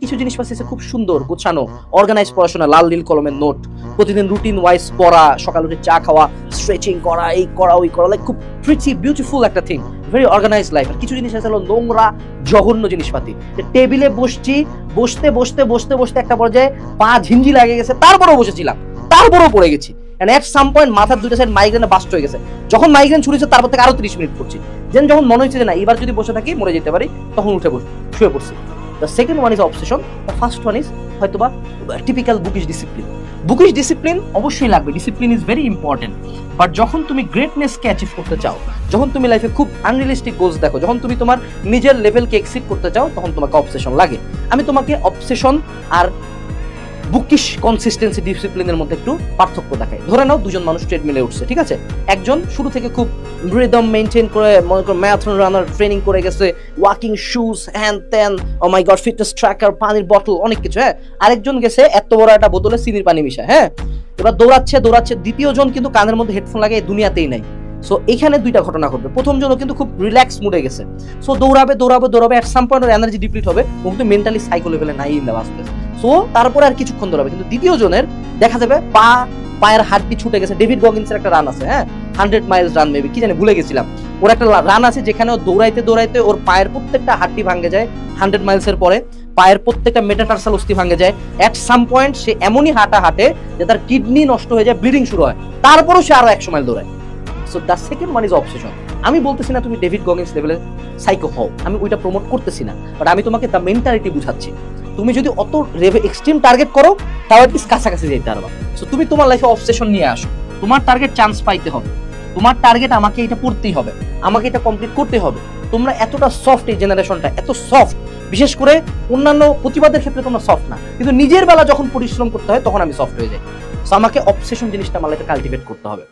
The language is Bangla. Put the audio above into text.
কিছু জিনিস পাচ্ছি খুব সুন্দর গোছানো অর্গানাইজ পড়াশোনা, লাল নীল কলমের নোট, প্রতিদিন রুটিন ওয়াইজ পড়া, সকাল উঠে চা খাওয়া, স্ট্রেচিং করা, এই করা ওই করা, লাইক খুব প্রিটি বিউটিফুল একটা থিং, ভেরি অর্গানাইজ লাইফ। আর কিছু জিনিস আছে হলো নোংরা জঘন্য জিনিসপাতি, টেবিলে বসছি, বসতে বসতে বসতে বসতে একটা পর্যায়ে পা ঝিঞ্জি লাগে গেছে, তারপরেও বসেছিলাম, তারপরেও পড়ে গেছি, এন্ড এট সাম পয়েন্ট মাথার দুইটা সাইড মাইগ্রেনে বাস্ট হয়ে গেছে। যখন মাইগ্রেন শুরু হয়েছে তারপর থেকে আরো 30 মিনিট পড়ছি, যখন মনে হচ্ছে যে না এবার যদি বসে থাকি মরে যেতে পারি, তখন উঠে শুয়ে পড়ছি। The second one is obsession, the first one is হয়তোবা typical bookish discipline. Bookish discipline অবশ্যই লাগবে, discipline is very important, but যখন তুমি গ্রেটনেসকে অ্যাচিভ করতে চাও, যখন তুমি লাইফে খুব আনরিয়েলিস্টিক গোলস দেখো, যখন তুমি তোমার নিজের লেভেলকে এক্সিড করতে চাও, তখন তোমাকে অবসেশন লাগে। আমি তোমাকে অবসেশন আর বুকিশ কনসিস্টেন্সি ডিসিপ্লিনের মধ্যে একটু পার্থক্য দেখায়। ধরে নাও দুজন মানুষ ট্রেডমিলে উঠছে, ঠিক আছে, একজন শুরু থেকে খুব রিদম মেইনটেইন করে, মনে করো ম্যারাথন রানার ট্রেনিং করে গেছে, ওয়াকিং শুজ, হ্যান ত্যান, ও মাই গড, ফিটনেস ট্র্যাকার, পানির বটল, অনেক কিছু, হ্যাঁ। আরেকজন গেছে এত বড় একটা বোতলে চিনির পানি মিশায়, হ্যাঁ। এবার দৌড়াচ্ছে, দ্বিতীয় জন কিন্তু কানের মধ্যে হেডফোন লাগে, দুনিয়াতেই নাই। সো এখানে দুইটা ঘটনা ঘটবে। প্রথম জনও কিন্তু খুব রিল্যাক্স মুডে গেছে, সো দৌড়াবে, এট সাম পয়েন্ট এনার্জি ডিপ্লিট হবে, ও কিন্তু মেন্টালি সাইকো লেভেলে নাই ইন দা বাস্তবে। সো তারপরে আর কিছুক্ষণ দৌড়াবে, কিন্তু দ্বিতীয় জনের দেখা যাবে পায়ের হাড্ডি ছুটে গেছে। ডেভিড গগিন্সের একটা রান আছে, হ্যাঁ, 100 মাইলস রান, মেবি কি জানি ভুলে গেছিলাম, ওর একটা রান আছে যেখানে দৌড়াইতে দৌড়াইতে ওর পায়ের প্রত্যেকটা হাড্ডি ভাঙে যায়। 100 মাইলসের পরে পায়ের প্রত্যেকটা মেটাটার্সাল অস্থি ভাঙে যায়। এট সাম পয়েন্ট সে এমনই হাঁটে যে তার কিডনি নষ্ট হয়ে যায়, ব্লিডিং শুরু হয়, তারপরেও সে আরো 100 মাইল দৌড়ায়। So the second one is obsession. আমি বলতেছি না তুমি ডেভিড গগিন্স লেভেলের সাইকো হও, আমি ওইটা প্রমোট করতেছি না, বাট আমি তোমাকে দ্য মেন্টালিটি বুঝাচ্ছি। তুমি যদি অত এক্সট্রিম টার্গেট করো, তাও অ্যাটলিস্ট কাছাকাছি যেতে পারবা। সো তুমি তোমার লাইফে অবসেশন নিয়ে আসো, তোমার টার্গেট চান্স পাইতে হবে, তোমার টার্গেট আমাকে এটা পড়তেই হবে, আমাকে এটা কমপ্লিট করতে হবে। তোমরা এতটা সফট, এই জেনারেশনটা এত সফট, বিশেষ করে অন্যান্য প্রতিবাদের ক্ষেত্রে তোমরা সফট না, কিন্তু নিজের বেলা যখন পরিশ্রম করতে হয় তখন আমি সফট হয়ে যাই। সো আমাকে অবসেশন জিনিসটা আমার লাইফে কাল্টিভেট করতে হবে।